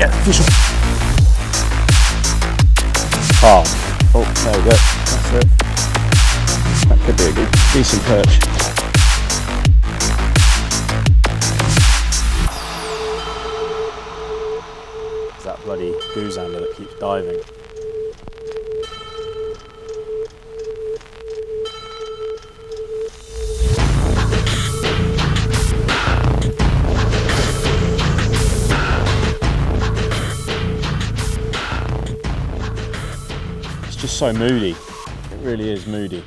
Get the fish on. Oh, there we go. That's it. That could be a good, decent perch. It's that bloody goosander that keeps diving. Just so moody. It really is moody.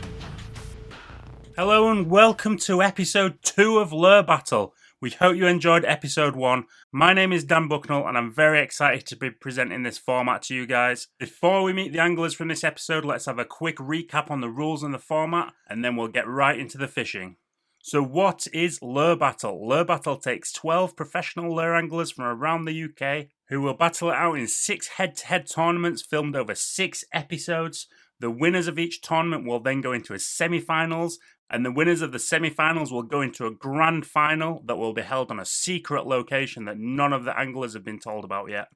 Hello and welcome to episode 2 of Lure Battle. We hope you enjoyed episode 1. My name is Dan Bucknell and I'm very excited to be presenting this format to you guys. Before we meet the anglers from this episode, let's have a quick recap on the rules and the format and then we'll get right into the fishing. So what is Lure Battle? Lure Battle takes 12 professional lure anglers from around the UK who will battle it out in 6 head-to-head tournaments filmed over 6 episodes. The winners of each tournament will then go into a semi-finals, and the winners of the semi-finals will go into a grand final that will be held on a secret location that none of the anglers have been told about yet.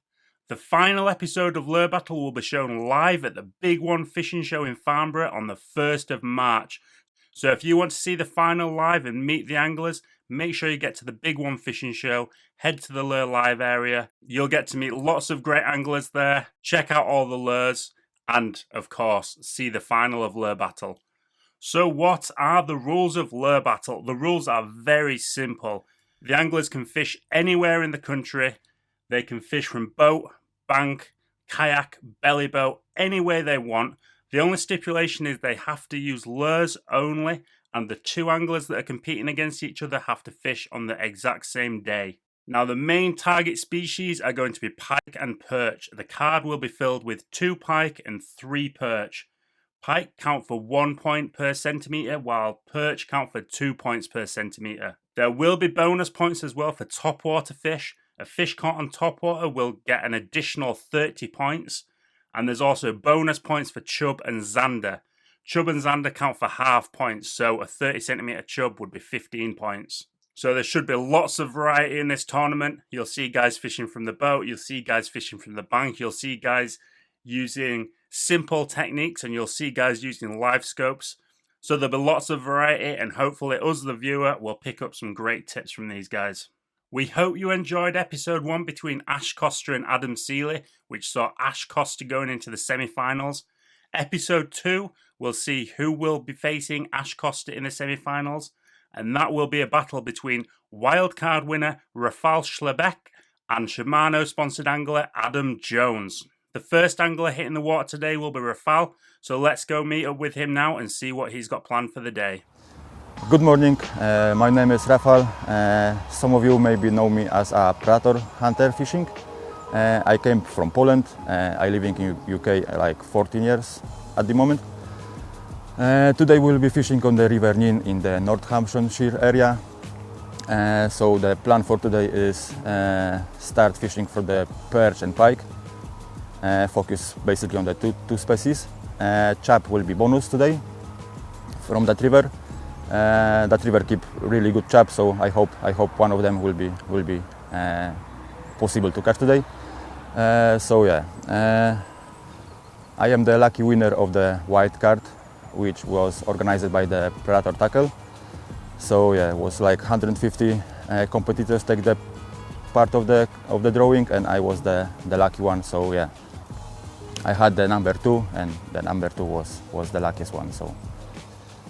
The final episode of Lure Battle will be shown live at the Big One Fishing Show in Farnborough on the 1st of March. So if you want to see the final live and meet the anglers, make sure you get to the Big One Fishing Show, head to the Lure Live area. You'll get to meet lots of great anglers there, check out all the lures, and, of course, see the final of Lure Battle. So what are the rules of Lure Battle? The rules are very simple. The anglers can fish anywhere in the country. They can fish from boat, bank, kayak, belly boat, anywhere they want. The only stipulation is they have to use lures only, and the 2 anglers that are competing against each other have to fish on the exact same day. Now, the main target species are going to be pike and perch. The card will be filled with 2 pike and 3 perch. Pike count for 1 point per centimetre, while perch count for 2 points per centimetre. There will be bonus points as well for topwater fish. A fish caught on topwater will get an additional 30 points. And there's also bonus points for chub and zander. Chub and zander count for half points, so a 30 centimetre chub would be 15 points. So there should be lots of variety in this tournament. You'll see guys fishing from the boat, you'll see guys fishing from the bank, you'll see guys using simple techniques, and you'll see guys using live scopes. So there'll be lots of variety, and hopefully us, the viewer, will pick up some great tips from these guys. We hope you enjoyed episode 1 between Ash Costa and Adam Seeley, which saw Ash Costa going into the semi-finals. Episode 2, we'll see who will be facing Ash Costa in the semi-finals, and that will be a battle between wildcard winner Rafal Chlebek and Shimano-sponsored angler Adam Jones. The first angler hitting the water today will be Rafal, so let's go meet up with him now and see what he's got planned for the day. Good morning, my name is Rafal. Some of you maybe know me as a predator hunter fishing. I came from Poland. I live in UK like 14 years at the moment. Today we'll be fishing on the River Nene in the Northamptonshire area. So the plan for today is start fishing for the perch and pike. Focus basically on the two species. Chub will be bonus today from that river. That river keep really good chub, so I hope one of them will be possible to catch today. So yeah, I am the lucky winner of the wildcard, which was organized by the Predator Tackle. So yeah, it was like 150 competitors take the part of the drawing, and I was the lucky one. So yeah, I had the number 2, and the number 2 was the luckiest one. So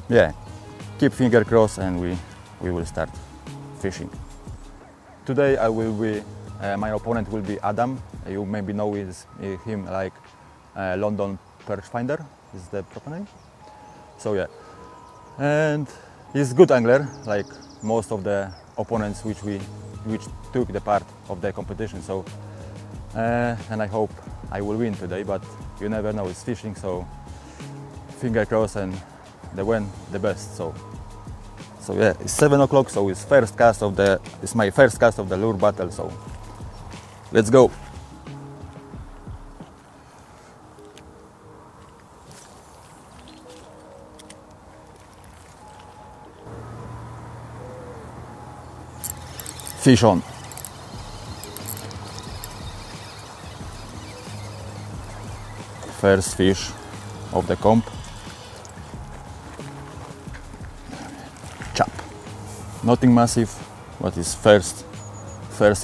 yeah. Keep finger crossed and we will start fishing. Today I will be, my opponent will be Adam. You maybe know him like LondonPerchFinder is the proper name. So yeah, and he's a good angler like most of the opponents which took the part of the competition. So and I hope I will win today, but you never know, it's fishing, so finger crossed and the win the best. So yeah, it's 7 o'clock, so it's my first cast of the lure battle, so let's go. Fish on. first fish of the comp. Chap. Nothing massive, but it's first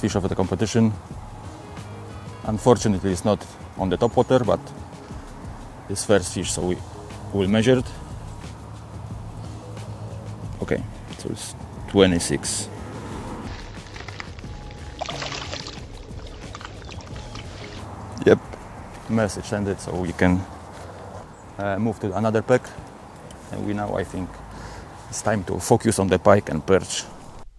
fish of the competition. Unfortunately, it's not on the top water, but it's first fish, so we will measure it. Okay, so it's 26. Yep, message ended, so we can move to another pack. And I think it's time to focus on the pike and perch.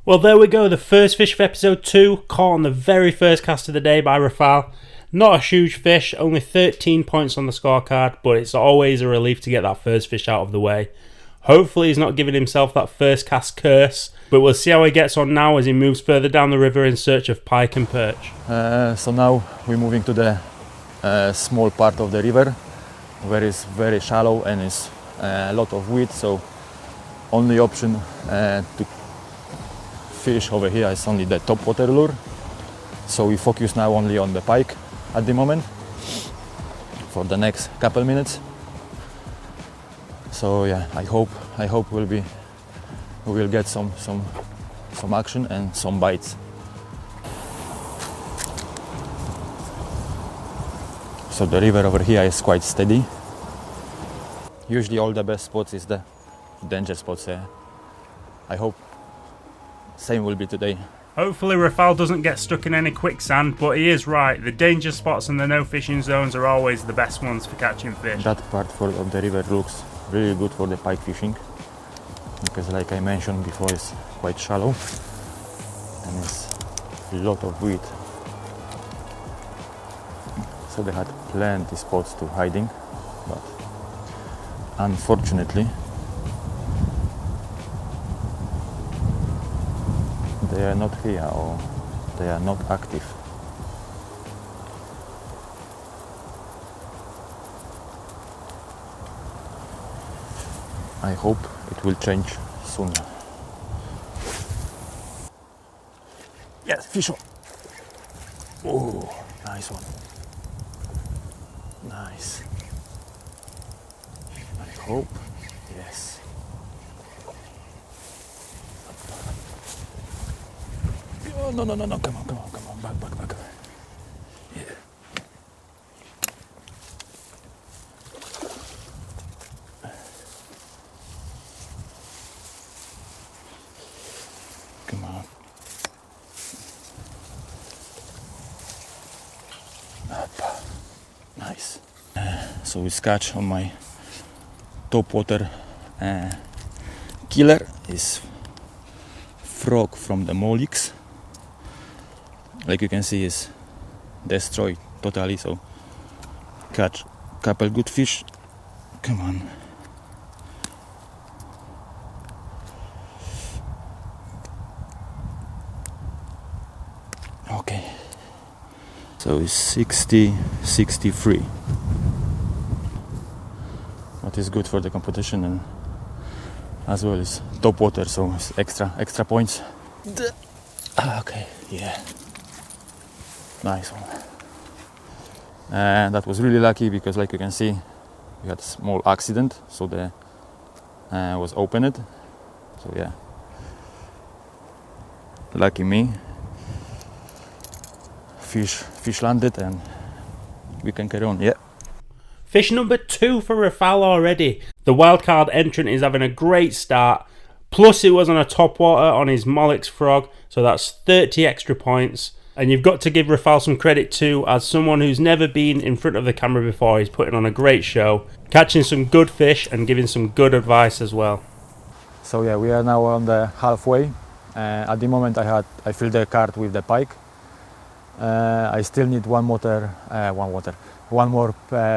Well, there we go, the first fish of episode 2, caught on the very first cast of the day by Rafal. Not a huge fish, only 13 points on the scorecard, but it's always a relief to get that first fish out of the way. Hopefully he's not giving himself that first cast curse, but we'll see how he gets on now as he moves further down the river in search of pike and perch. So now we're moving to the small part of the river where it's very shallow and it's a lot of weed, so only option to fish over here is only the top water lure. So we focus now only on the pike at the moment for the next couple minutes. So yeah, I hope we will get some action and some bites. So the river over here is quite steady. Usually all the best spots is the danger spots here. I hope same will be today. Hopefully Rafal doesn't get stuck in any quicksand, but he is right. The danger spots and the no fishing zones are always the best ones for catching fish. That part of the river looks really good for the pike fishing because, like I mentioned before, it's quite shallow and it's a lot of weed. So they had plenty spots to hiding, but unfortunately they are not here or they are not active. I hope it will change soon. Yes, fish on. Oh, nice one. Nice. I hope. Yes. Oh, no, come on, back. Yeah. Come on. Up. Nice. So we catch on my top water killer is frog from the mollicks. Like you can see, is destroyed totally. So catch couple good fish. Come on. Okay. So it's 63. What is good for the competition and as well as top water, so it's extra points. Okay, yeah. Nice one. And that was really lucky because, like you can see, we had a small accident, so the was opened. So yeah, lucky me. Fish landed and we can carry on. Yeah. Fish number 2 for Rafal already. The wildcard entrant is having a great start. Plus it was on a top water on his mollicks frog, so that's 30 extra points. And you've got to give Rafal some credit too, as someone who's never been in front of the camera before. He's putting on a great show, catching some good fish and giving some good advice as well. So yeah, we are now on the halfway. At the moment I filled the cart with the pike. I still need one more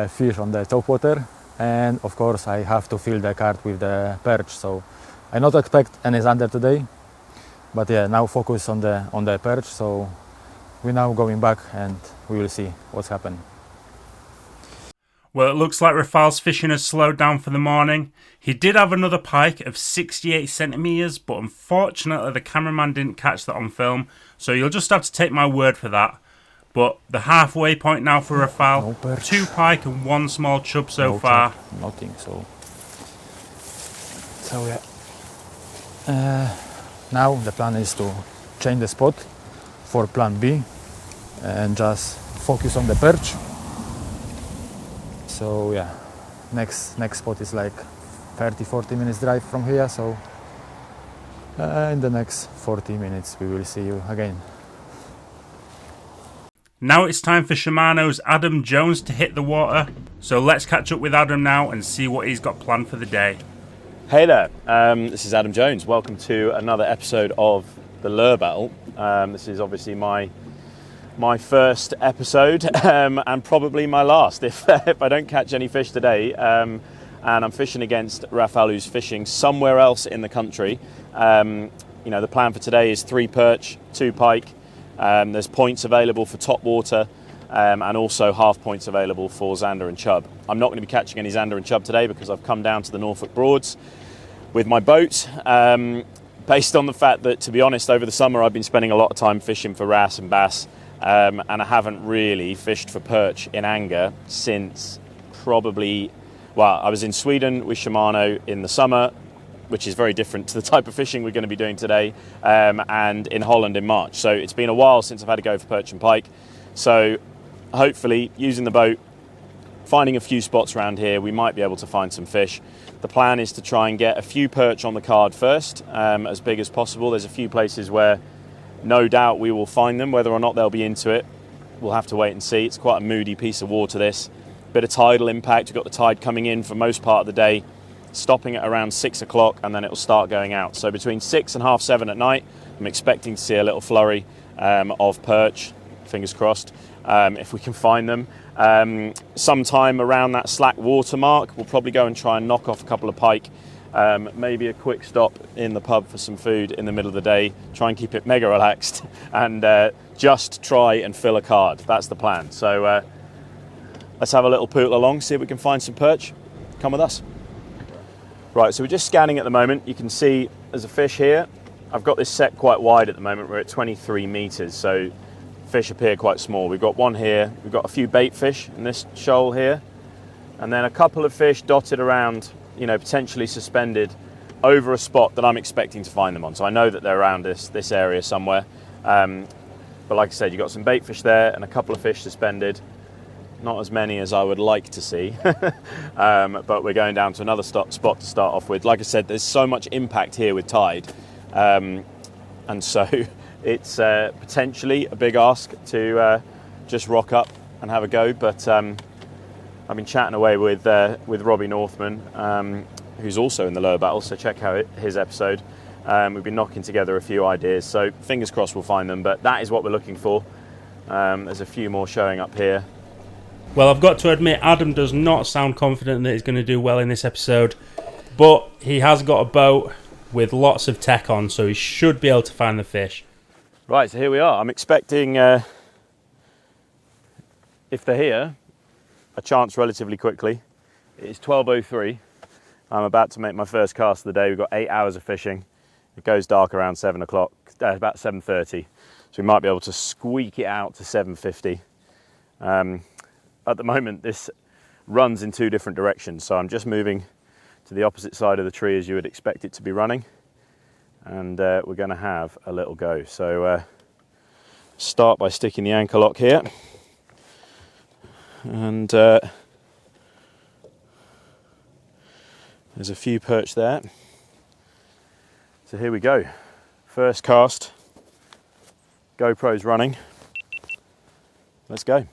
fish on the top water, and of course I have to fill the cart with the perch. So I not expect any zander today, but yeah, now focus on the perch. So we're now going back and we will see what's happened. Well, it looks like Rafal's fishing has slowed down for the morning. He did have another pike of 68 centimetres, but unfortunately the cameraman didn't catch that on film, so you'll just have to take my word for that. But the halfway point now for Rafal, No perch. 2 pike and 1 small chub so No far. chub, nothing. So yeah. Now the plan is to change the spot for plan B and just focus on the perch. So yeah, next spot is like 30-40 minutes drive from here. So in the next 40 minutes we will see you again. Now it's time for Shimano's Adam Jones to hit the water. So let's catch up with Adam now and see what he's got planned for the day. Hey there, this is Adam Jones. Welcome to another episode of the Lure Battle. This is obviously my first episode and probably my last if I don't catch any fish today. And I'm fishing against Rafal, who's fishing somewhere else in the country. The plan for today is 3 perch, 2 pike. There's points available for top water and also half points available for zander and chub. I'm not going to be catching any zander and chub today because I've come down to the Norfolk Broads with my boat, based on the fact that, to be honest, over the summer I've been spending a lot of time fishing for wrasse and bass, and I haven't really fished for perch in anger since probably, I was in Sweden with Shimano in the summer, which is very different to the type of fishing we're going to be doing today, and in Holland in March. So it's been a while since I've had to go for perch and pike. So hopefully, using the boat, finding a few spots around here, we might be able to find some fish. The plan is to try and get a few perch on the card first, as big as possible. There's a few places where no doubt we will find them. Whether or not they'll be into it, we'll have to wait and see. It's quite a moody piece of water, this. Bit of tidal impact. We've got the tide coming in for most part of the day, stopping at around 6 o'clock, and then it'll start going out. So between 6 and half 7 at night, I'm expecting to see a little flurry of perch, fingers crossed, if we can find them. Sometime around that slack water mark, we'll probably go and try and knock off a couple of pike, maybe a quick stop in the pub for some food in the middle of the day, try and keep it mega relaxed, and just try and fill a card. That's the plan. So let's have a little poodle along, see if we can find some perch. Come with us. Right, so we're just scanning at the moment. You can see there's a fish here. I've got this set quite wide at the moment. We're at 23 metres, so fish appear quite small. We've got one here. We've got a few bait fish in this shoal here. And then a couple of fish dotted around, potentially suspended over a spot that I'm expecting to find them on. So I know that they're around this area somewhere. But like I said, you've got some bait fish there and a couple of fish suspended. Not as many as I would like to see, but we're going down to another spot to start off with. Like I said, there's so much impact here with tide, and so it's potentially a big ask to just rock up and have a go. But I've been chatting away with Robbie Northman, who's also in the Lure Battle, so check out his episode. We've been knocking together a few ideas, so fingers crossed we'll find them, but that is what we're looking for. There's a few more showing up here. Well, I've got to admit, Adam does not sound confident that he's going to do well in this episode, but he has got a boat with lots of tech on, so he should be able to find the fish. Right, so here we are. I'm expecting, if they're here, a chance relatively quickly. It's 12:03. I'm about to make my first cast of the day. We've got 8 hours of fishing. It goes dark around 7 o'clock, about 7:30. So we might be able to squeak it out to 7:50. At the moment, this runs in 2 different directions, so I'm just moving to the opposite side of the tree as you would expect it to be running, and we're going to have a little go. So start by sticking the anchor lock here, and there's a few perch there. So here we go. First cast, GoPro's running. Let's go.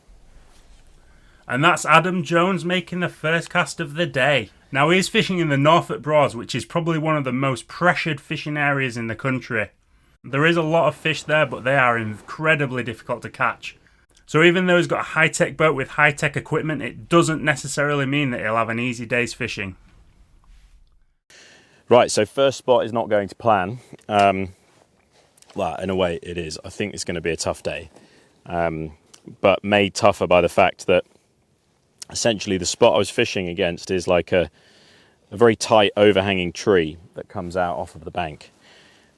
And that's Adam Jones making the first cast of the day. Now, he's fishing in the Norfolk Broads, which is probably one of the most pressured fishing areas in the country. There is a lot of fish there, but they are incredibly difficult to catch. So even though he's got a high-tech boat with high-tech equipment, it doesn't necessarily mean that he'll have an easy day's fishing. Right, so first spot is not going to plan. Well, in a way it is. I think it's going to be a tough day. But made tougher by the fact that essentially the spot I was fishing against is like a very tight overhanging tree that comes out off of the bank.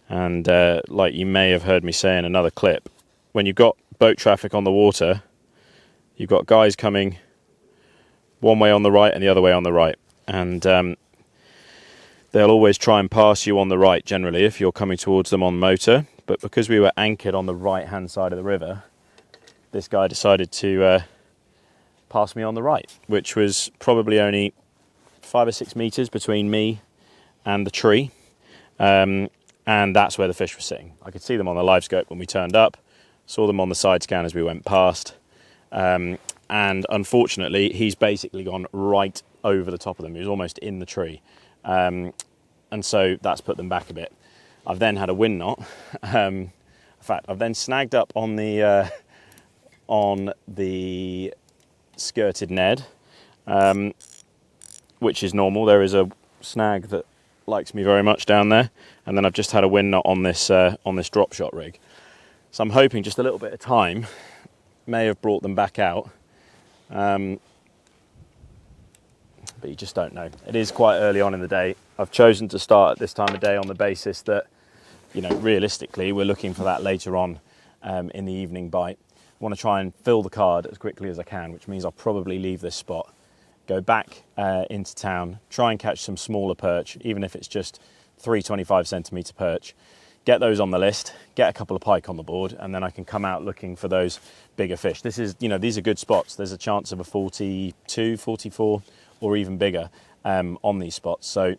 And like you may have heard me say in another clip, when you've got boat traffic on the water, you've got guys coming one way on the right and the other way on the right, and they'll always try and pass you on the right generally if you're coming towards them on motor. But because we were anchored on the right hand side of the river, this guy decided to pass me on the right, which was probably only 5 or 6 meters between me and the tree, and that's where the fish were sitting. I could see them on the live scope when we turned up, saw them on the side scan as we went past, and unfortunately he's basically gone right over the top of them. He was almost in the tree, and so that's put them back a bit. I've then had a wind knot. In fact, I've then snagged up on the skirted Ned, which is normal. There is a snag that likes me very much down there, and then I've just had a wind knot on this drop shot rig. So I'm hoping just a little bit of time may have brought them back out, but you just don't know. It is quite early on in the day. I've chosen to start at this time of day on the basis that, you know, realistically we're looking for that later on in the evening bite. I want to try and fill the card as quickly as I can, which means I'll probably leave this spot, go back into town, try and catch some smaller perch, even if it's just 3 25-centimetre perch, get those on the list, get a couple of pike on the board, and then I can come out looking for those bigger fish. This is, you know, these are good spots. There's a chance of a 42, 44, or even bigger on these spots. So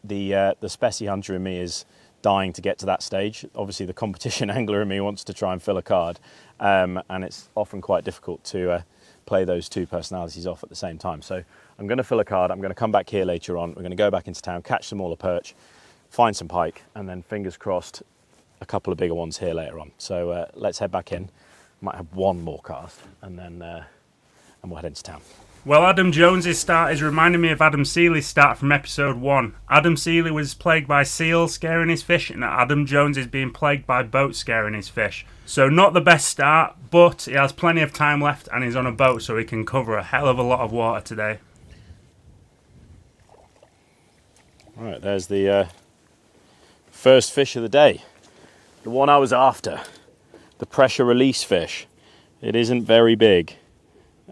the specie hunter in me is dying to get to that stage. Obviously the competition angler in me wants to try and fill a card, and it's often quite difficult to play those two personalities off at the same time. So I'm going to fill a card, I'm going to come back here later on, we're going to go back into town, catch some smaller perch, find some pike, and then fingers crossed a couple of bigger ones here later on. So let's head back in. Might have one more cast, and then we'll head into town. Well, Adam Jones's start is reminding me of Adam Seeley's start from episode 1. Adam Seeley was plagued by seals scaring his fish, and Adam Jones is being plagued by boats scaring his fish. So not the best start, but he has plenty of time left and he's on a boat, so he can cover a hell of a lot of water today. Right, there's the first fish of the day. The one I was after. The pressure release fish. It isn't very big,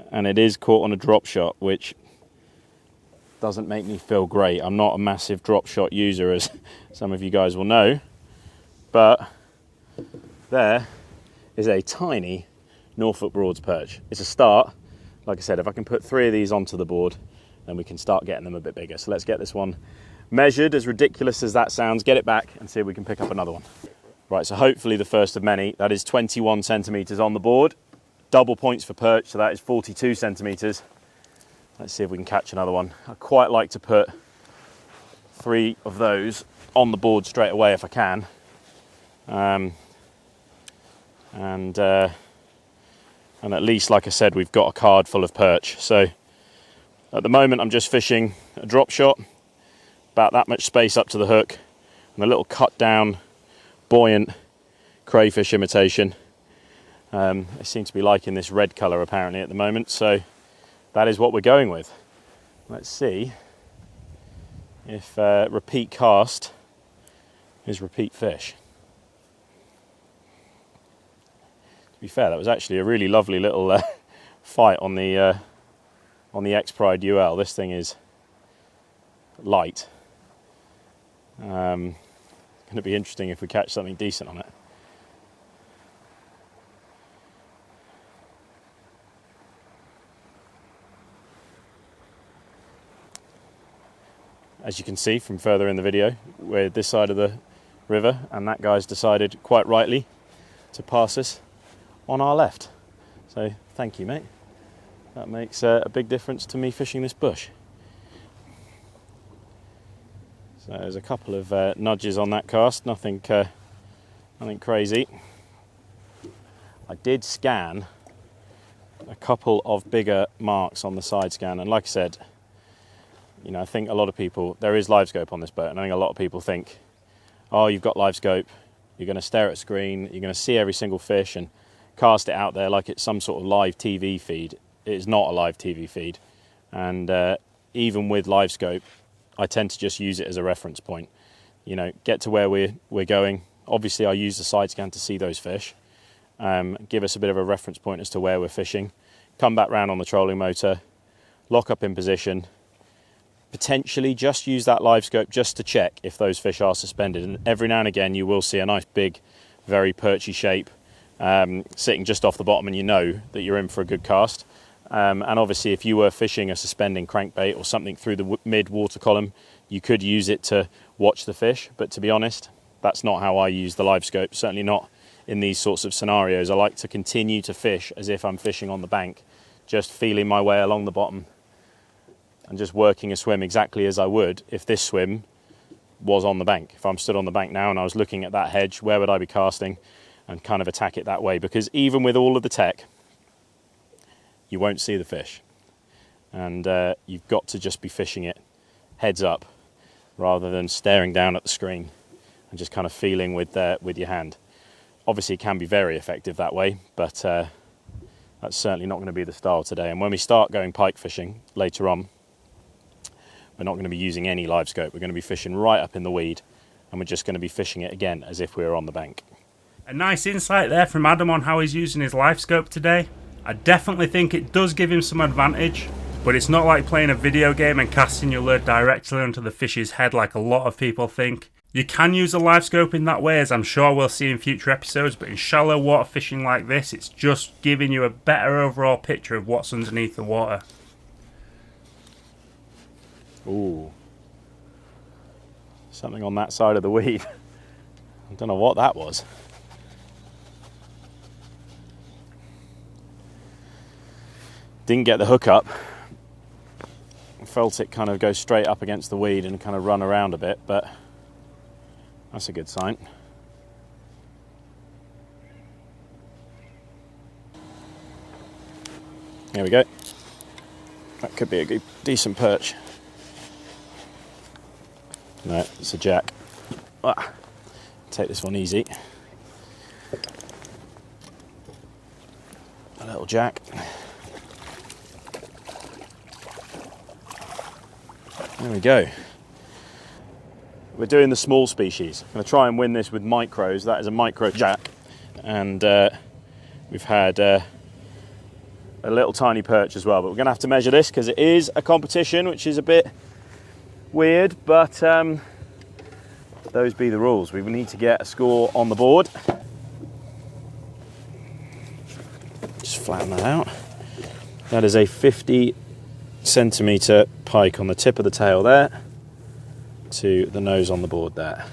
and it is caught on a drop shot, which doesn't make me feel great. I'm not a massive drop shot user, as some of you guys will know, but there is a tiny Norfolk Broads perch. It's a start. Like I said, if I can put 3 of these onto the board, then we can start getting them a bit bigger. So let's get this one measured, as ridiculous as that sounds, get it back and see if we can pick up another one. Right, so hopefully the first of many. That is 21 centimetres on the board. Double points for perch, so that is 42 centimetres. Let's see if we can catch another one. I quite like to put 3 of those on the board straight away if I can. And at least, like I said, we've got a card full of perch. So at the moment I'm just fishing a drop shot, about that much space up to the hook, and a little cut down, buoyant crayfish imitation. They seem to be liking this red colour apparently at the moment, so that is what we're going with. Let's see if repeat cast is repeat fish. To be fair, that was actually a really lovely little fight on the X-Pride UL. This thing is light. It's going to be interesting if we catch something decent on it. As you can see from further in the video, we're this side of the river, and that guy's decided, quite rightly, to pass us on our left. So thank you, mate. That makes a big difference to me fishing this bush. So there's a couple of nudges on that cast, nothing crazy. I did scan a couple of bigger marks on the side scan, and like I said, you know, I think a lot of people, there is live scope on this boat, and I think a lot of people think, oh, you've got live scope, you're going to stare at a screen, you're going to see every single fish and cast it out there like it's some sort of live TV feed. It is not a live TV feed, and even with live scope, I tend to just use it as a reference point. You know, get to where we're going. Obviously, I use the side scan to see those fish, give us a bit of a reference point as to where we're fishing, come back round on the trolling motor, lock up in position, potentially just use that live scope just to check if those fish are suspended. And every now and again you will see a nice big, very perchy shape sitting just off the bottom, and you know that you're in for a good cast. And obviously if you were fishing a suspending crankbait or something through the mid water column, you could use it to watch the fish. But to be honest, that's not how I use the live scope, certainly not in these sorts of scenarios. I like to continue to fish as if I'm fishing on the bank, just feeling my way along the bottom and just working a swim exactly as I would if this swim was on the bank. If I'm stood on the bank now and I was looking at that hedge, where would I be casting, and kind of attack it that way. Because even with all of the tech, you won't see the fish, and you've got to just be fishing it heads up rather than staring down at the screen and just kind of feeling with your hand. Obviously it can be very effective that way, but that's certainly not going to be the style today. And when we start going pike fishing later on, we're not going to be using any live scope. We're going to be fishing right up in the weed, and we're just going to be fishing it again as if we were on the bank. A nice insight there from Adam on how he's using his live scope today. I definitely think it does give him some advantage, but it's not like playing a video game and casting your lure directly onto the fish's head like a lot of people think. You can use a live scope in that way, as I'm sure we'll see in future episodes, but in shallow water fishing like this, it's just giving you a better overall picture of what's underneath the water. Ooh, something on that side of the weed. I don't know what that was. Didn't get the hook up. Felt it kind of go straight up against the weed and kind of run around a bit, but that's a good sign. There we go. That could be a good, decent perch. No, it's a jack. Take this one easy. A little jack. There we go. We're doing the small species. I'm going to try and win this with micros. That is a micro jack. And we've had a little tiny perch as well. But we're going to have to measure this because it is a competition, which is a bit weird. But those be the rules. We need to get a score on the board. Just flatten that out. That is a 50 centimetre pike on the tip of the tail there to the nose on the board there.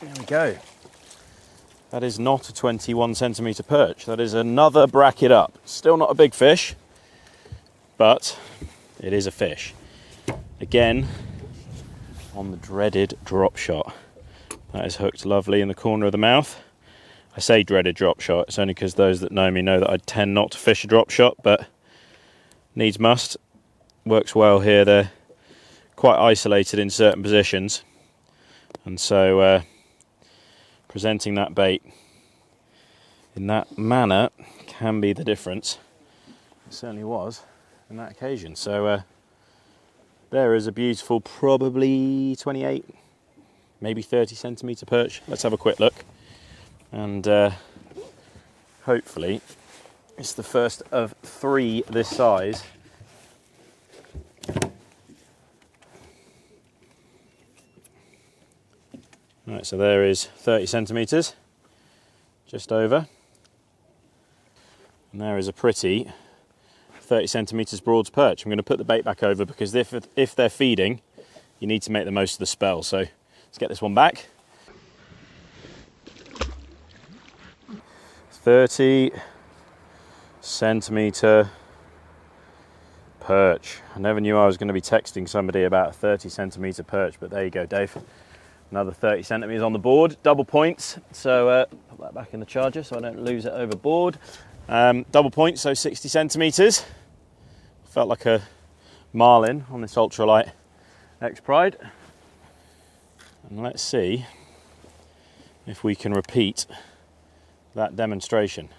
There we go. That is not a 21 centimetre perch. That is another bracket up. Still not a big fish, but it is a fish. Again, on the dreaded drop shot. That is hooked lovely in the corner of the mouth. I say dreaded drop shot, it's only because those that know me know that I tend not to fish a drop shot, but needs must. Works well here. They're quite isolated in certain positions, and so presenting that bait in that manner can be the difference. It certainly was on that occasion. So there is a beautiful, probably 28, maybe 30 centimetre perch. Let's have a quick look, and hopefully it's the first of 3 this size. Right, so there is 30 centimetres, just over. And there is a pretty 30 centimetres broad perch. I'm going to put the bait back over because if they're feeding, you need to make the most of the spell. So let's get this one back. 30 centimetre perch. I never knew I was going to be texting somebody about a 30 centimetre perch, but there you go, Dave. Another 30 centimetres on the board, double points. So put that back in the charger so I don't lose it overboard. Double points, so 60 centimetres. Felt like a marlin on this ultralight X-Pride. And let's see if we can repeat that demonstration.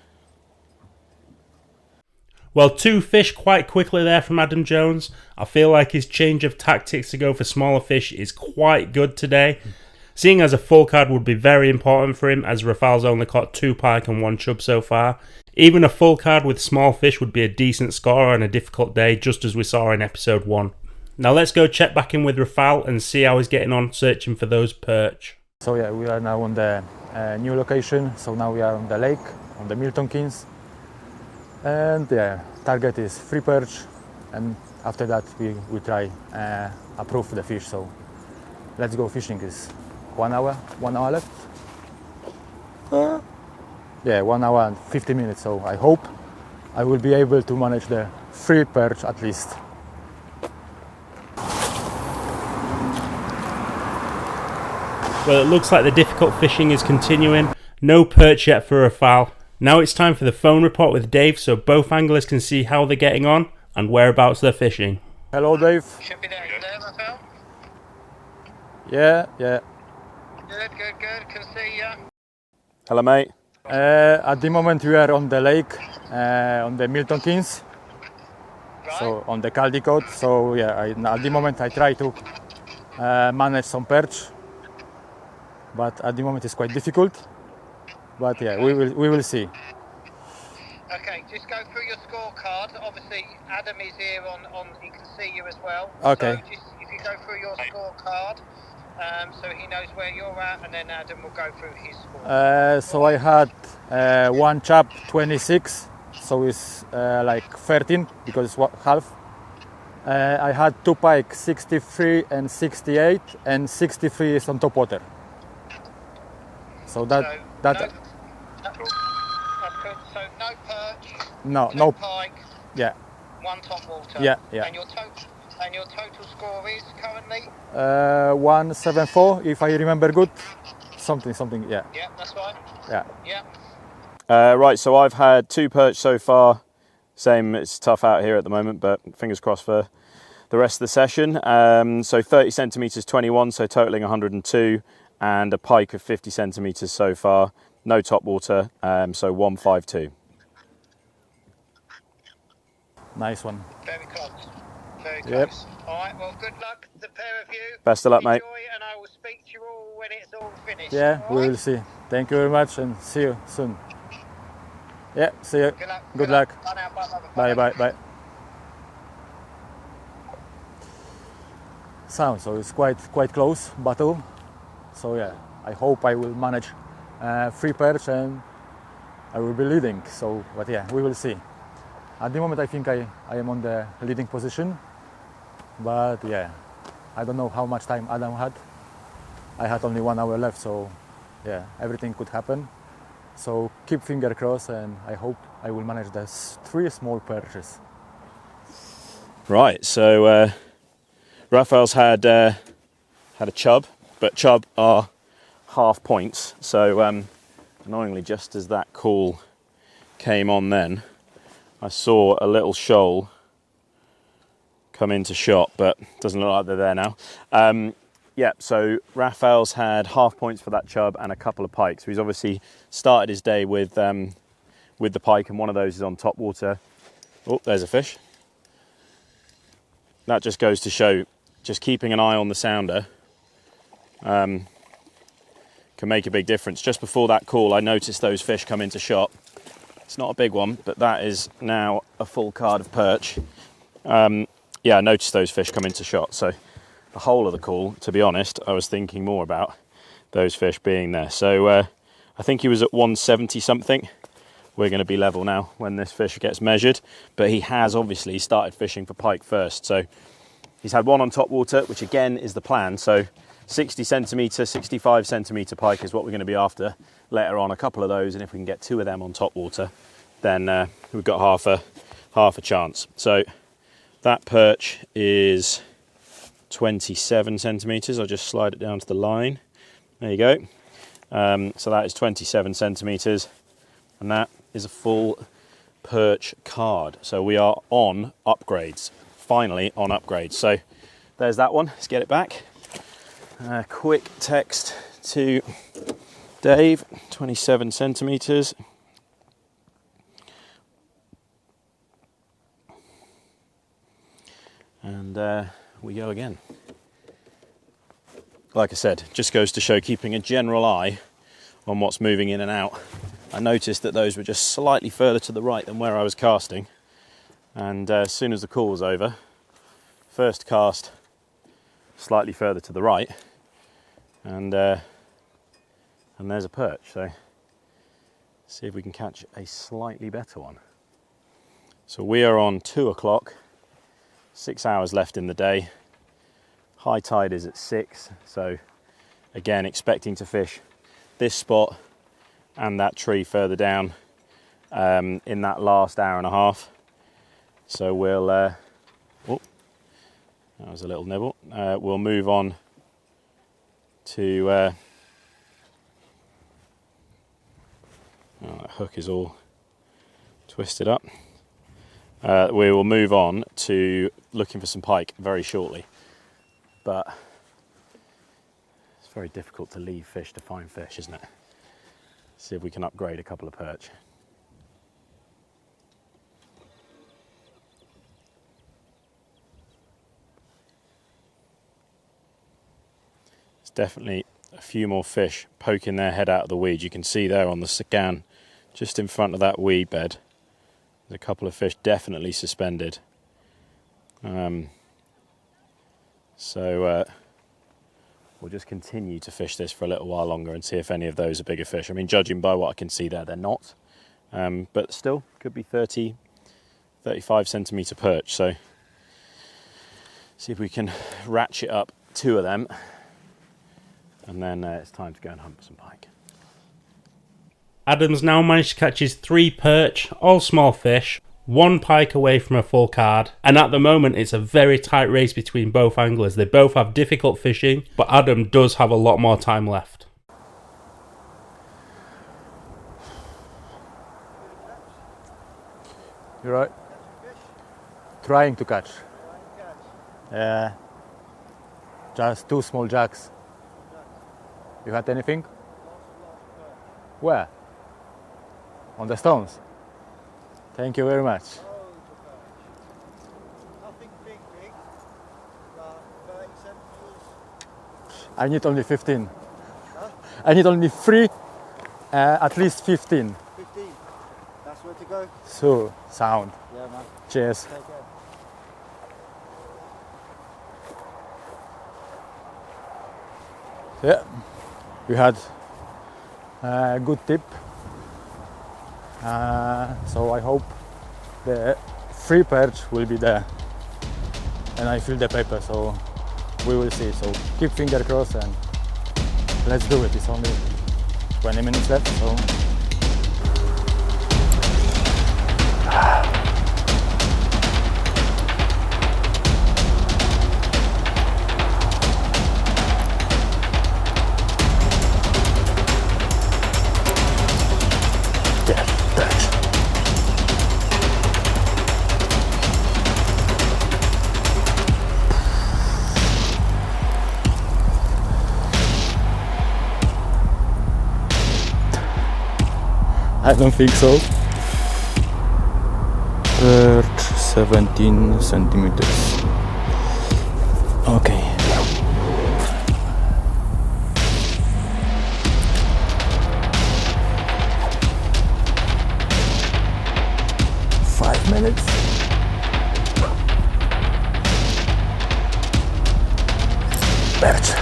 Well, 2 fish quite quickly there from Adam Jones. I feel like his change of tactics to go for smaller fish is quite good today. Seeing as a full card would be very important for him, as Rafal's only caught 2 pike and 1 chub so far. Even a full card with small fish would be a decent score on a difficult day, just as we saw in episode 1. Now let's go check back in with Rafal and see how he's getting on searching for those perch. So yeah, we are now on the new location. So now we are on the lake, on the Milton Keynes. And yeah, target is 3 perch, and after that we try approve the fish. So let's go fishing. Is 1 hour left. Yeah, 1 hour and 50 minutes. So I hope I will be able to manage the 3 perch at least. Well, it looks like the difficult fishing is continuing. No perch yet for Rafal. Now it's time for the phone report with Dave, so both anglers can see how they're getting on and whereabouts they're fishing. Hello, Dave. Should be there, Rafal. Yeah. Good. Can see ya. Hello, mate. At the moment we are on the lake, on the Milton Keynes. Right. So on the Caldicot. So yeah, at the moment I try to manage some perch, but at the moment it's quite difficult. But yeah, we will see. Okay, just go through your scorecard. Obviously, Adam is here on he can see you as well. Okay. So just if you go through your scorecard, so he knows where you're at, and then Adam will go through his score. So I had 1 chub 26, so it's like 13 because it's half. I had 2 pike 63 and 68, and 63 is on top water. So no perch. No pike. Yeah. 1 top water. Yeah. And your total score is currently 174, if I remember good. Something. Yeah. Yeah, that's right. Yeah. Yeah. Right, so I've had 2 perch so far. Same, it's tough out here at the moment, but fingers crossed for the rest of the session. So 30 centimetres 21, so totaling 102, and a pike of 50 centimetres so far. No top water, so 152. Nice one. Very close. Very close. Yep. All right, well, good luck, the pair of you. Best of luck, mate. Enjoy, and I will speak to you all when it's all finished. Yeah, all we right? will see. Thank you very much and see you soon. Yeah, see you. Good luck. Good luck. Bye now. Bye. So it's quite close battle. So yeah, I hope I will manage 3 perch and I will be leading. So, but yeah, we will see. At the moment, I think I am on the leading position. But yeah, I don't know how much time Adam had. I had only 1 hour left, so yeah, everything could happen. So keep finger crossed, and I hope I will manage the 3 small perches. Right, so Rafal's had a chub, but chub are half points. So annoyingly, just as that call came on then, I saw a little shoal come into shot, but doesn't look like they're there now. Yeah, so Rafal's had half points for that chub and a couple of pikes. So he's obviously started his day with the pike, and one of those is on top water. Oh, there's a fish. That just goes to show, just keeping an eye on the sounder can make a big difference. Just before that call, I noticed those fish come into shot. It's not a big one, but that is now a full card of perch. Yeah, I noticed those fish come into shot. So the whole of the call, to be honest, I was thinking more about those fish being there. So I think he was at 170 something. We're going to be level now when this fish gets measured, but he has obviously started fishing for pike first. So he's had one on top water, which again is the plan. So 60 centimetre, 65 centimetre pike is what we're going to be after later on, a couple of those, and if we can get 2 of them on top water, then we've got half a chance. So that perch is 27 centimetres. I'll just slide it down to the line. There you go. So that is 27 centimetres, and that is a full perch card. So we are on upgrades, finally on upgrades. So there's that one. Let's get it back. Quick text to Dave, 27 centimetres. And we go again. Like I said, just goes to show keeping a general eye on what's moving in and out. I noticed that those were just slightly further to the right than where I was casting. And as soon as the call was over, first cast slightly further to the right, and there's a perch. So see if we can catch a slightly better one. So we are on 2 o'clock, 6 hours left in the day. High tide is at 6, so again expecting to fish this spot and that tree further down in that last hour and a half. So we'll oh, that was a little nibble. We'll move on to oh, that hook is all twisted up. We will move on to looking for some pike very shortly, but it's very difficult to leave fish to find fish, isn't it? See if we can upgrade a couple of perch. There's definitely a few more fish poking their head out of the weed. You can see there on the scan, just in front of that weed bed, there's a couple of fish definitely suspended. So we'll just continue to fish this for a little while longer and see if any of those are bigger fish. I mean, judging by what I can see there, they're not. But still, could be 30, 35 centimetre perch. So see if we can ratchet up 2 of them. And then it's time to go and hunt for some pike. Adam's now managed to catch his 3 perch, all small fish, 1 pike away from a full card, and at the moment it's a very tight race between both anglers. They both have difficult fishing, but Adam does have a lot more time left. You're right. Trying to catch. Just 2 small jacks. You had anything? Where? On the stones. Thank you very much. Nothing big, but 30 centimetres. I need only 15. Huh? I need only 3, at least 15. 15. That's where to go. So, sound. Yeah, man. Cheers. Take care. Yeah, we had a good tip. So I hope the 3 perch will be there. And I feel the paper, so we will see. So keep finger crossed and let's do it. It's only 20 minutes left, so. I don't think so. Perch 17 centimeters. Okay. Five minutes. Perch.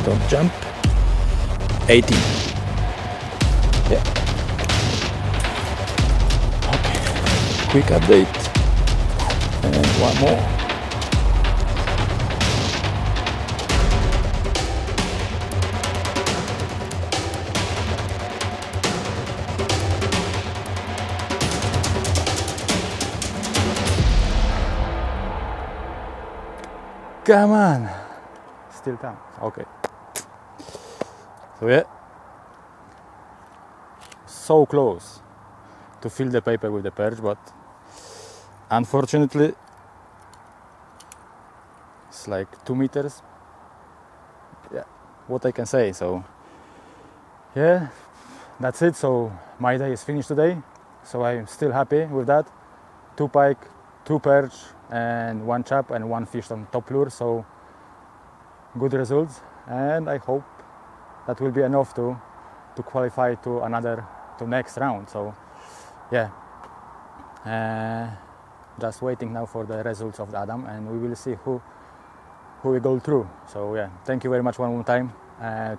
Don't jump. 18. Yeah. Okay. Quick update. And one more. Come on. Still come. Okay. So yeah. So close to fill the paper with the perch, but unfortunately it's like 2 meters. Yeah, what I can say. So yeah, that's it. So my day is finished today. So I'm still happy with that. 2 pike, 2 perch, and 1 chub and 1 fish on top lure. So good results, and I hope that will be enough to qualify to next round. So yeah, just waiting now for the results of Adam, and we will see who will go through. So yeah, thank you very much one more time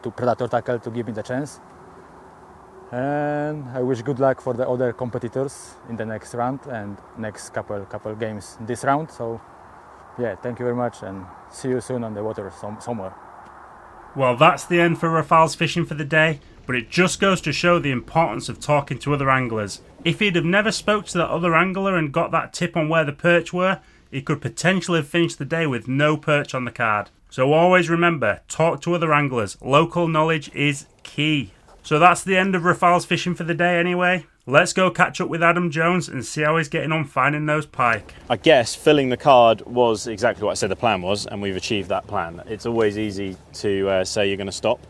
to Predator Tackle to give me the chance, and I wish good luck for the other competitors in the next round and next couple games this round. So yeah, thank you very much, and see you soon on the water somewhere. Well, that's the end for Rafal's fishing for the day, but it just goes to show the importance of talking to other anglers. If he'd have never spoke to that other angler and got that tip on where the perch were, he could potentially have finished the day with no perch on the card. So always remember, talk to other anglers. Local knowledge is key. So that's the end of Rafal's fishing for the day anyway. Let's go catch up with Adam Jones and see how he's getting on finding those pike. I guess filling the card was exactly what I said the plan was, and we've achieved that plan. It's always easy to say you're going to stop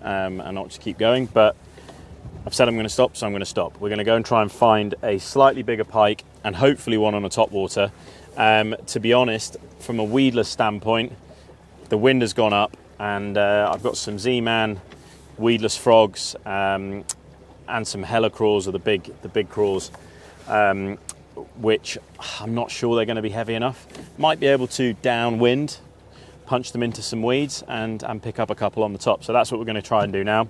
and not just keep going, but I've said I'm going to stop, so I'm going to stop. We're going to go and try and find a slightly bigger pike and hopefully one on a top water. To be honest, from a weedless standpoint, the wind has gone up, and I've got some Z-Man weedless frogs and some hella crawls, or the big crawls, which I'm not sure they're going to be heavy enough. Might be able to downwind, punch them into some weeds and pick up a couple on the top. So that's what we're going to try and do now.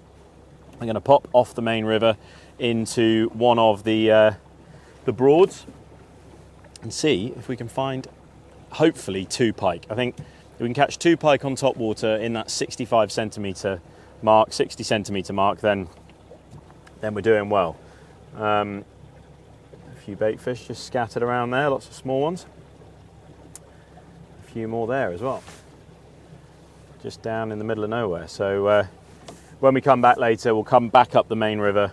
I'm going to pop off the main river into one of the broads and see if we can find hopefully 2 pike. I think if we can catch 2 pike on top water in that 65 centimetre mark, 60 centimetre mark, then we're doing well. A few bait fish just scattered around there, lots of small ones. A few more there as well, just down in the middle of nowhere. So when we come back later, we'll come back up the main river,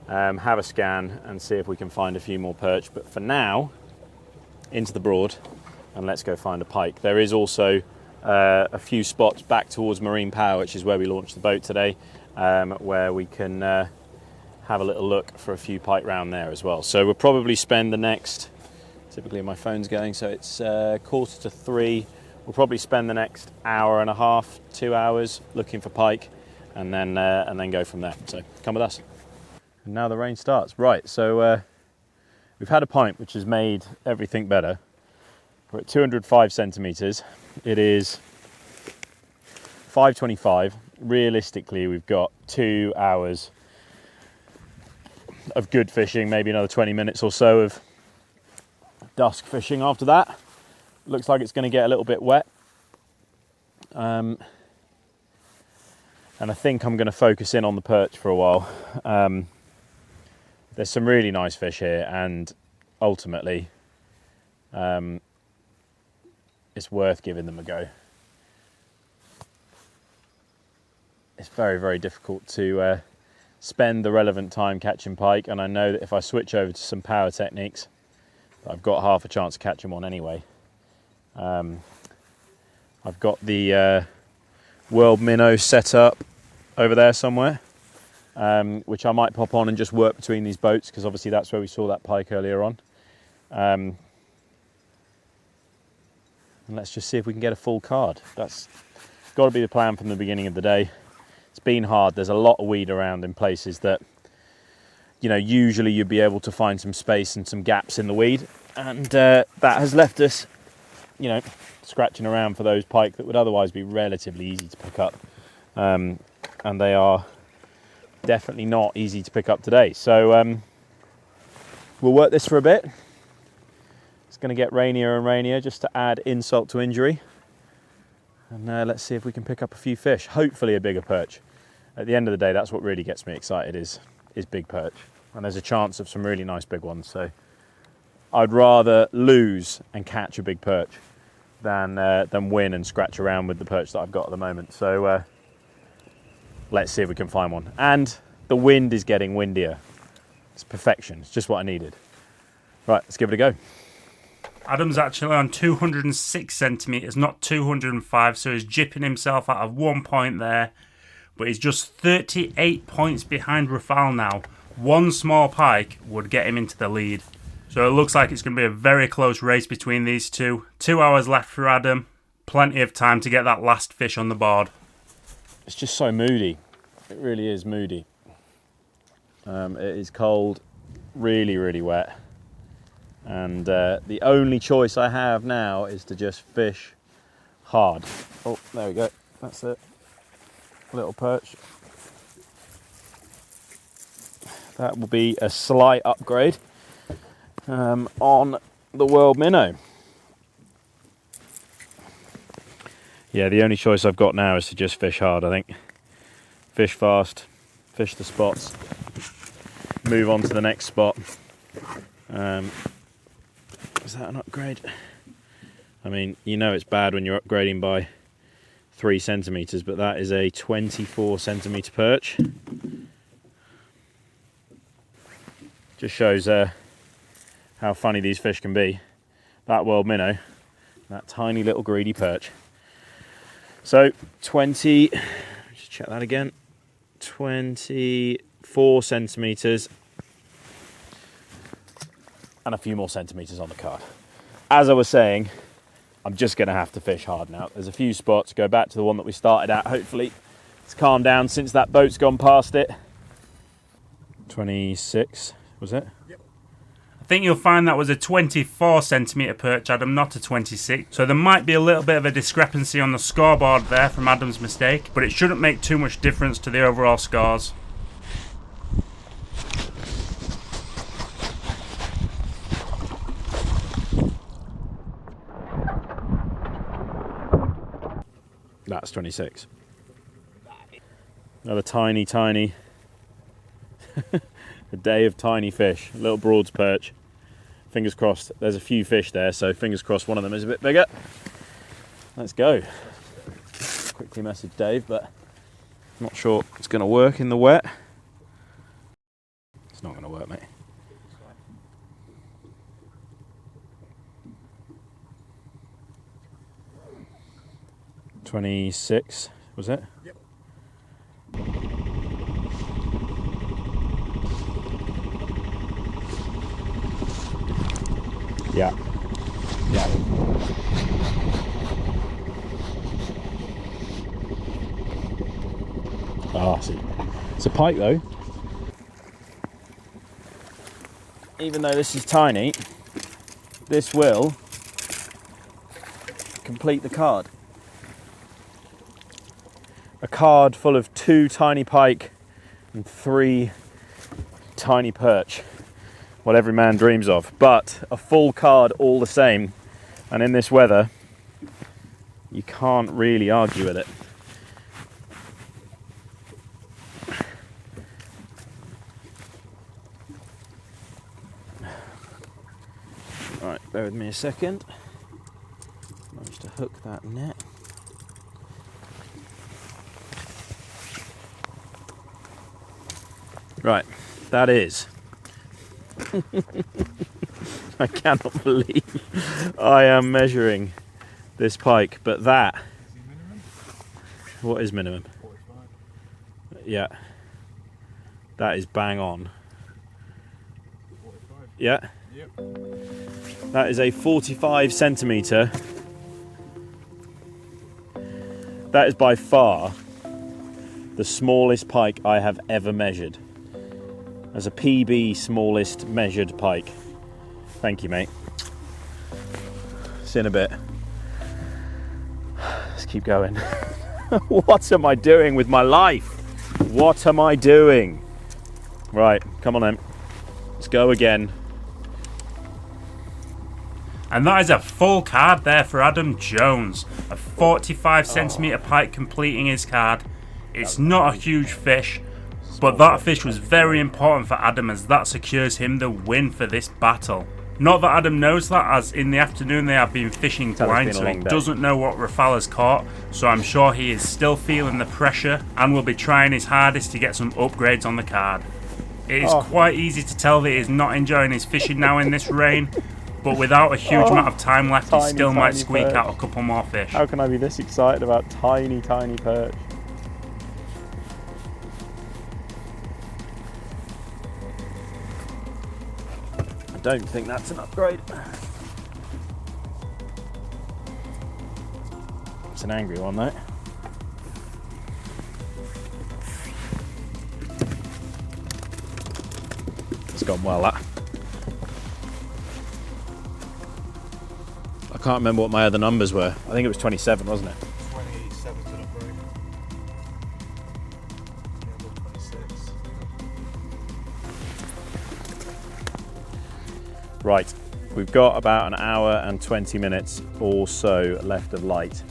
have a scan and see if we can find a few more perch. But for now, into the broad and let's go find a pike. There is also a few spots back towards Marine Power, which is where we launched the boat today, where we can have a little look for a few pike round there as well. So we'll probably spend the next, typically my phone's going, so it's 2:45. We'll probably spend the next hour and a half, 2 hours looking for pike, and then go from there. So come with us. And now the rain starts. Right, so we've had a pint which has made everything better. We're at 205 centimetres. It is 5:25. Realistically, we've got 2 hours of good fishing, maybe another 20 minutes or so of dusk fishing after that. Looks like it's going to get a little bit wet. And I think I'm going to focus in on the perch for a while. There's some really nice fish here, and ultimately it's worth giving them a go. It's very, very difficult to spend the relevant time catching pike, and I know that if I switch over to some power techniques, I've got half a chance of catching one anyway. I've got the World Minnow set up over there somewhere, which I might pop on and just work between these boats, because obviously that's where we saw that pike earlier on. And let's just see if we can get a full card. That's got to be the plan from the beginning of the day. It's been hard. There's a lot of weed around in places that you know, usually you'd be able to find some space and some gaps in the weed, and that has left us, you know, scratching around for those pike that would otherwise be relatively easy to pick up, and they are definitely not easy to pick up today. So we'll work this for a bit. It's going to get rainier and rainier, just to add insult to injury, and let's see if we can pick up a few fish, hopefully a bigger perch. At the end of the day, that's what really gets me excited, is big perch, and there's a chance of some really nice big ones. So I'd rather lose and catch a big perch than win and scratch around with the perch that I've got at the moment. So let's see if we can find one. And the wind is getting windier. It's perfection. It's just what I needed. Right, let's give it a go. Adam's actually on 206 centimetres, not 205, so he's jipping himself out of 1 point there. But he's just 38 points behind Rafal now. One small pike would get him into the lead. So it looks like it's going to be a very close race between these two. 2 hours left for Adam. Plenty of time to get that last fish on the board. It's just so moody. It really is moody. It is cold, really, really wet. And the only choice I have now is to just fish hard. Oh, there we go. That's it. Little perch. That will be a slight upgrade on the World Minnow. Yeah, the only choice I've got now is to just fish hard, I think. Fish fast, fish the spots, move on to the next spot. Is that an upgrade? I mean, you know it's bad when you're upgrading by 3 centimetres, but that is a 24 centimetre perch. Just shows how funny these fish can be. That World Minnow, that tiny little greedy perch. So 20, just check that again, 24 centimetres and a few more centimetres on the card. As I was saying, I'm just going to have to fish hard now. There's a few spots. Go back to the one that we started at. Hopefully it's calmed down since that boat's gone past it. 26, was it? Yep. I think you'll find that was a 24 centimetre perch, Adam, not a 26. So there might be a little bit of a discrepancy on the scoreboard there from Adam's mistake, but it shouldn't make too much difference to the overall scores. That's 26. Another tiny, tiny, a day of tiny fish. A little Broad's perch. Fingers crossed. There's a few fish there, so fingers crossed one of them is a bit bigger. Let's go. Quickly message Dave, but I'm not sure it's going to work in the wet. It's not going to work, mate. 26, was it? Yep. Yeah. Yeah. Ah, see. It's a pike though. Even though this is tiny, this will complete the card. A card full of 2 tiny pike and 3 tiny perch. What every man dreams of. But a full card all the same. And in this weather, you can't really argue with it. Right, bear with me a second. Managed to hook that net. Right, that is. I cannot believe I am measuring this pike, but that. What is minimum? 45. Yeah. That is bang on. 45. Yeah. Yep. That is a 45 centimetre. That is by far the smallest pike I have ever measured. as a PB smallest measured pike. Thank you, mate. See you in a bit. Let's keep going. What am I doing with my life? What am I doing? Right, come on then. Let's go again. And that is a full card there for Adam Jones. A 45cm pike completing his card. It's not a huge fish, but that fish was very important for Adam as that secures him the win for this battle. Not that Adam knows that, as in the afternoon they have been fishing blind, so he doesn't know what Rafal has caught, so I'm sure he is still feeling the pressure and will be trying his hardest to get some upgrades on the card. It is quite easy to tell that he is not enjoying his fishing now in this rain, but without a huge amount of time left, he still might squeak out a couple more fish. How can I be this excited about tiny perch? I don't think that's an upgrade. It's an angry one though. It's gone well, that. I can't remember what my other numbers were. I think it was 27, wasn't it? 27 to the break. Yeah, 26. Right, we've got about an hour and 20 minutes or so left of light.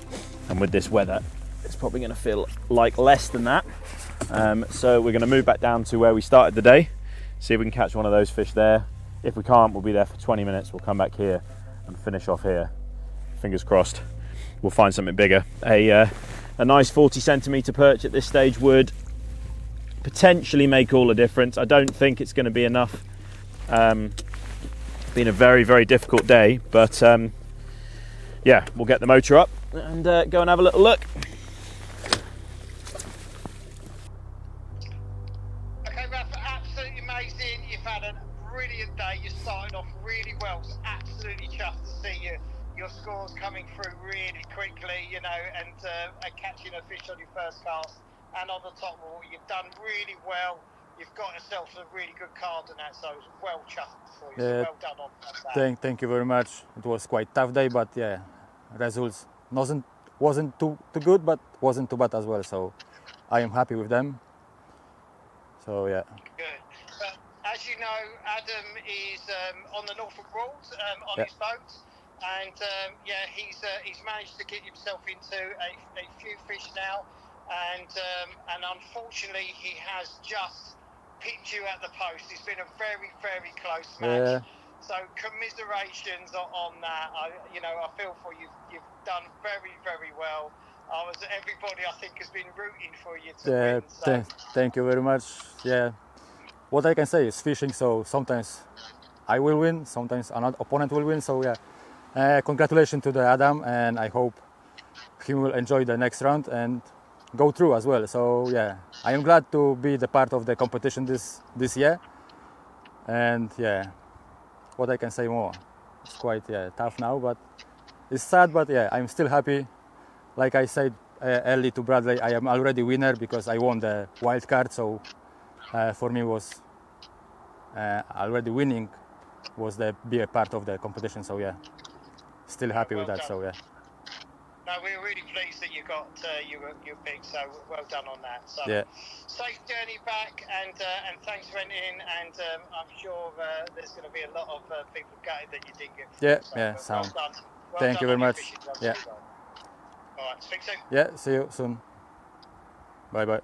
And with this weather, it's probably gonna feel like less than that. So we're gonna move back down to where we started the day, see if we can catch one of those fish there. If we can't, we'll be there for 20 minutes. We'll come back here and finish off here. Fingers crossed, we'll find something bigger. A nice 40cm perch at this stage would potentially make all the difference. I don't think it's gonna be enough. Been a very difficult day, but yeah, we'll get the motor up and go and have a little look. Okay, Rafa, absolutely amazing. You've had a brilliant day. You started off really well. So absolutely chuffed to see your scores coming through really quickly, you know, and catching a fish on your first cast. And on the top wall, you've done really well. You've got yourself a really good card and that, so it's well chuffed for you. So well done on that. Thank you very much. It was quite tough day, but yeah, results wasn't too good, but wasn't too bad as well. So I am happy with them. So yeah. Good. As you know, Adam is on the Norfolk Broads on his boat, and yeah, he's managed to get himself into a few fish now, and unfortunately he has just picked you at the post. It's been a very close match. So commiserations on that. I feel for you. You've done very well. Everybody I think has been rooting for you to win. So. Thank you very much. Yeah, what I can say is fishing. So sometimes I will win, sometimes another opponent will win. So yeah, congratulations to the Adam, and I hope he will enjoy the next round and go through as well. So yeah, I am glad to be the part of the competition this year. And yeah, what I can say more? It's quite tough now, but it's sad. But yeah, I'm still happy. Like I said early to Bradley, I am already winner because I won the wild card. So for me was already winning was be a part of the competition. So yeah, still happy with that. So yeah. No, we're really pleased that you got your pick. So well done on that. So yeah. Safe journey back, and thanks for entering. And I'm sure there's going to be a lot of people gutted that you didn't get through. Yeah, so, yeah, sound. Well done. Thank you very much. Yeah. All right, speak soon. Yeah, see you soon. Bye.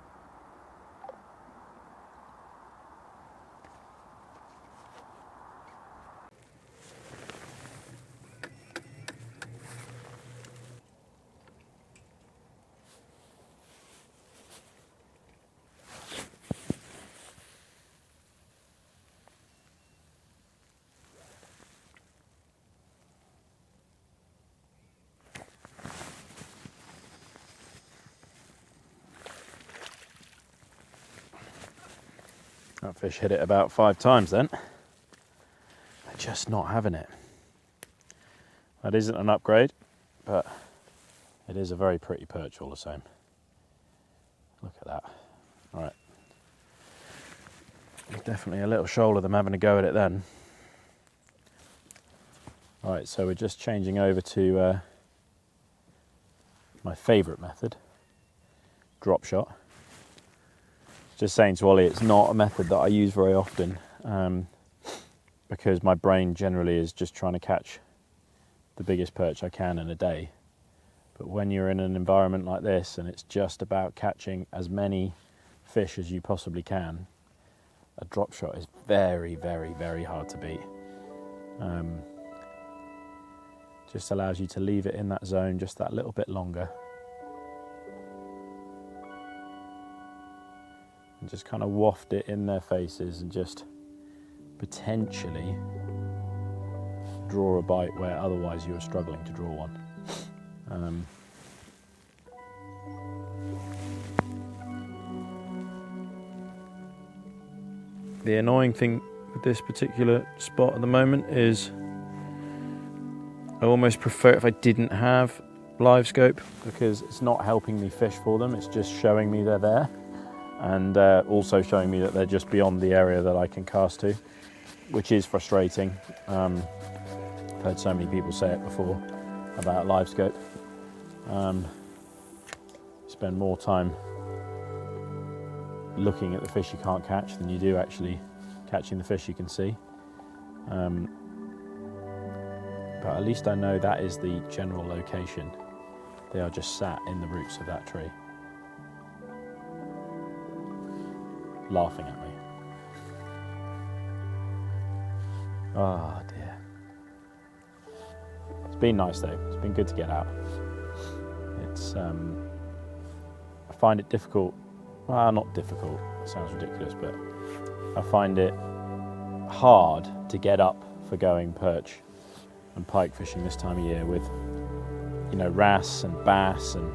That fish hit it about 5 times then. They're just not having it. That isn't an upgrade, but it is a very pretty perch all the same. Look at that. All right. definitely a little shoal of them having a go at it then. Alright, so we're just changing over to my favourite method, drop shot. Just saying to Ollie, it's not a method that I use very often because my brain generally is just trying to catch the biggest perch I can in a day. But when you're in an environment like this and it's just about catching as many fish as you possibly can, a drop shot is very, very, very hard to beat. Just allows you to leave it in that zone just that little bit longer. And just kind of waft it in their faces and just potentially draw a bite where otherwise you were struggling to draw one. The annoying thing with this particular spot at the moment is I almost prefer if I didn't have live scope, because it's not helping me fish for them, it's just showing me they're there, and also showing me that they're just beyond the area that I can cast to, which is frustrating. I've heard so many people say it before about live scope. Spend more time looking at the fish you can't catch than you do actually catching the fish you can see. But at least I know that is the general location. They are just sat in the roots of that tree, laughing at me. Oh dear. It's been nice though, it's been good to get out. It's, I find it difficult, well not difficult, it sounds ridiculous, but I find it hard to get up for going perch and pike fishing this time of year with, you know, wrasse and bass and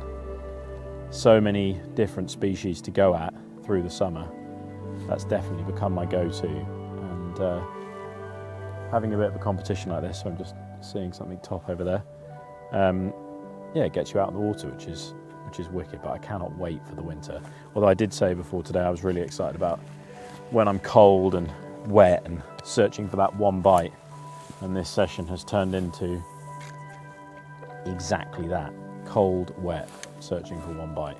so many different species to go at through the summer. That's definitely become my go-to, and having a bit of a competition like this, so I'm just seeing something top over there, yeah, it gets you out in the water, which is wicked, but I cannot wait for the winter. Although I did say before today I was really excited about when I'm cold and wet and searching for that one bite, and this session has turned into exactly that, cold, wet, searching for one bite.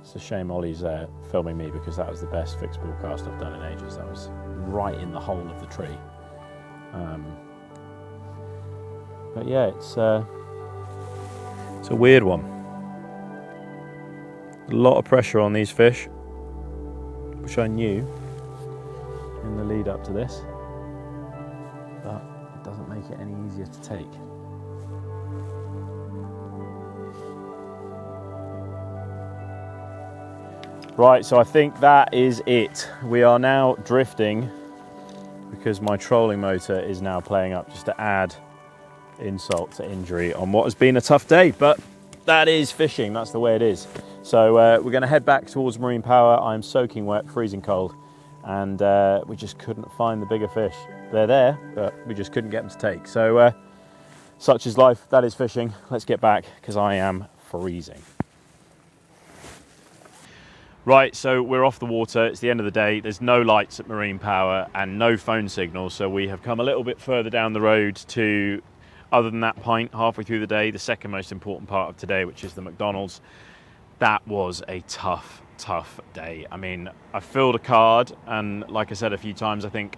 It's a shame Ollie's filming me, because that was the best fixed ball cast I've done in ages. That was right in the hole of the tree. But yeah, it's a weird one. A lot of pressure on these fish, which I knew in the lead up to this, but it doesn't make it any easier to take. Right, so I think that is it. We are now drifting because my trolling motor is now playing up, just to add insult to injury on what has been a tough day, but that is fishing, that's the way it is. So we're going to head back towards Marine Power. I'm soaking wet, freezing cold, and we just couldn't find the bigger fish. They're there, but we just couldn't get them to take. So such is life, that is fishing. Let's get back, because I am freezing. Right, so we're off the water, it's the end of the day, there's no lights at Marine Power and no phone signal, so we have come a little bit further down the road to, other than that pint halfway through the day, the second most important part of today, which is the McDonald's. That was a tough day. I mean, I filled a card, and like I said a few times, I think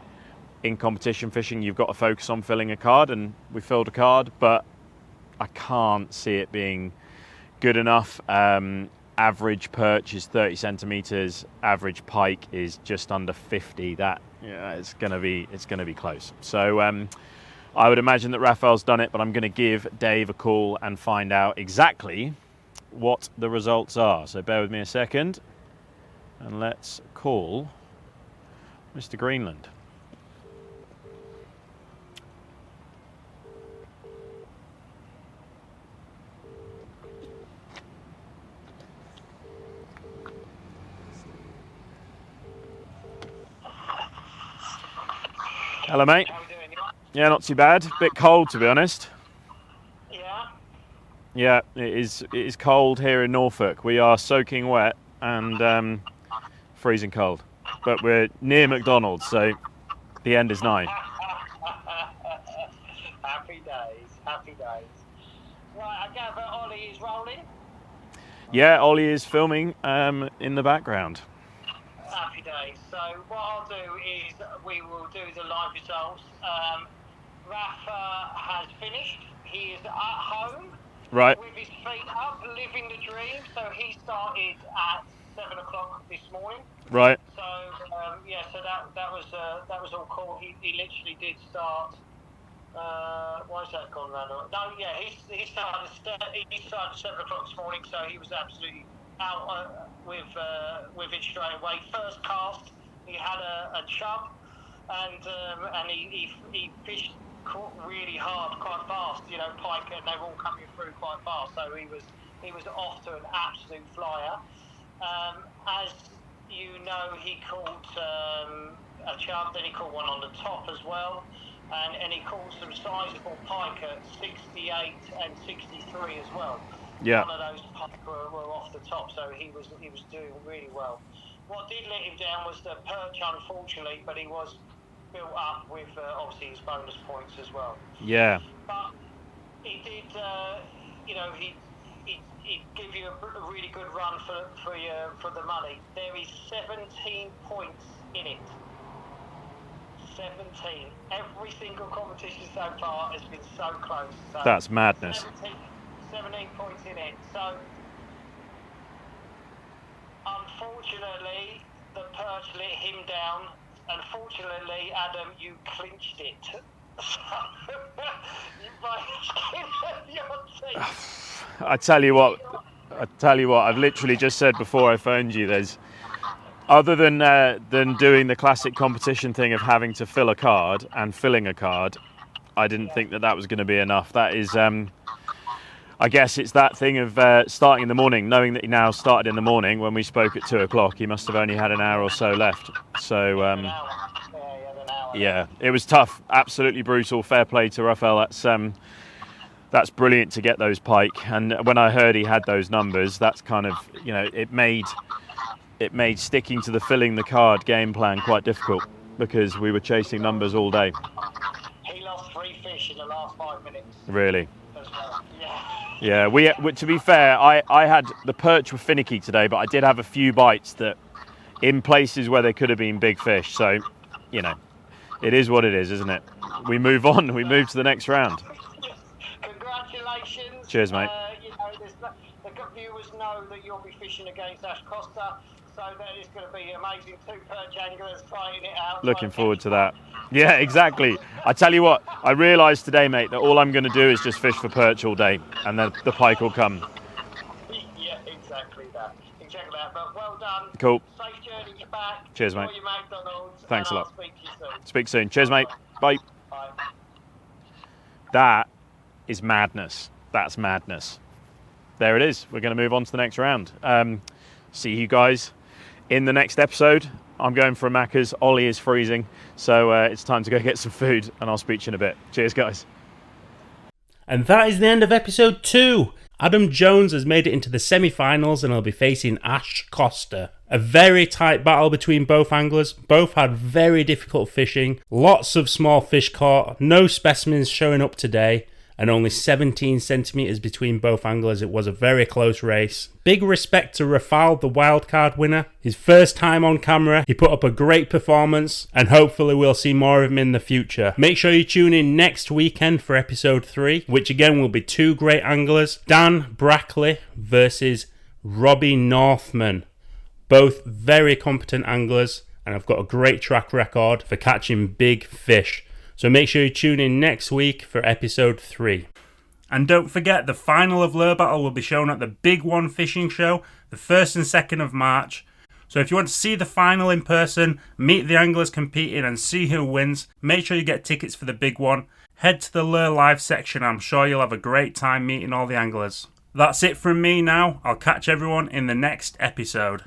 in competition fishing you've got to focus on filling a card, and we filled a card, but I can't see it being good enough. Average perch is 30 centimeters, average pike is just under 50. That, yeah, it's gonna be close. So I would imagine that Rafal's done it, but I'm gonna give Dave a call and find out exactly what the results are. So bear with me a second, and let's call Mr. Greenland. Hello, mate. How are we doing? Yeah, not too bad. Bit cold, to be honest. Yeah. Yeah, it is cold here in Norfolk. We are soaking wet and freezing cold. but we're near McDonald's, so the end is nigh. Happy days, happy days. Right, I gather Ollie is rolling. Yeah, Ollie is filming in the background. Happy days. So what I'll do is we will do the live results. Rafa has finished. He is at home. Right. With his feet up, living the dream. So he started at 7 o'clock this morning. Right. So so that was all cool. He literally did start. Why is that gone round? No, yeah, he started at 7 o'clock this morning. So he was absolutely out with it straight away. First cast, he had a chub, and he fished really hard, quite fast. You know, pike, and they were all coming through quite fast. So he was off to an absolute flyer. As you know, he caught a chub, then he caught one on the top as well, and he caught some sizable pike at 68 and 63 as well. Yeah. One of those pike were off the top, so he was doing really well. What did let him down was the perch, unfortunately, but he was built up with obviously his bonus points as well. Yeah. But he did, he give you a really good run for the money. There is 17 points in it. 17. Every single competition so far has been so close. So That's madness. 17 points in it. So unfortunately, the perch let him down. Unfortunately, Adam, you clinched it. You might skin your teeth. I tell you what, I've literally just said before I phoned you, there's, other than doing the classic competition thing of having to fill a card and filling a card, I didn't think that was going to be enough. That is, I guess it's that thing of starting in the morning, knowing that he now started in the morning. When we spoke at 2 o'clock, he must have only had an hour or so left. So, yeah, it was tough, absolutely brutal. Fair play to Rafal. That's brilliant to get those pike. And when I heard he had those numbers, that's kind of, you know, it made sticking to the filling the card game plan quite difficult because we were chasing numbers all day. He lost 3 fish in the last 5 minutes. Really? As well. Yeah, we to be fair, I had the perch were finicky today, but I did have a few bites that in places where there could have been big fish. So, you know, it is what it is, isn't it? We move on. We move to the next round. Congratulations. Cheers, mate. The viewers know that you'll be fishing against Ash Costa, so that is going to be amazing. 2 perch anglers trying it out. Looking forward to that. Yeah, exactly. I tell you what, I realised today, mate, that all I'm going to do is just fish for perch all day, and then the pike will come. Yeah, exactly that. But well done. Cool. Safe journey back. Cheers, mate. Enjoy your McDonald's. Thanks a and lot. I'll speak to you soon. Speak soon. Cheers, mate. Bye. Bye. That is madness. That's madness. There it is. We're going to move on to the next round. See you guys in the next episode. I'm going for a Macca's. Ollie is freezing, so it's time to go get some food, and I'll speak to you in a bit. Cheers, guys. And that is the end of episode 2. Adam Jones has made it into the semi-finals and he'll be facing Ash Costa. A very tight battle between both anglers. Both had very difficult fishing. Lots of small fish caught. No specimens showing up today. And only 17 centimetres between both anglers. It was a very close race. Big respect to Rafal, the wildcard winner. His first time on camera. He put up a great performance and hopefully we'll see more of him in the future. Make sure you tune in next weekend for episode 3, which again will be 2 great anglers. Dan Brackley versus Robbie Northman. Both very competent anglers and have got a great track record for catching big fish. So make sure you tune in next week for episode 3. And don't forget, the final of Lure Battle will be shown at the Big One Fishing Show, the 1st and 2nd of March. So if you want to see the final in person, meet the anglers competing and see who wins, make sure you get tickets for the Big One. Head to the Lure Live section. I'm sure you'll have a great time meeting all the anglers. That's it from me now. I'll catch everyone in the next episode.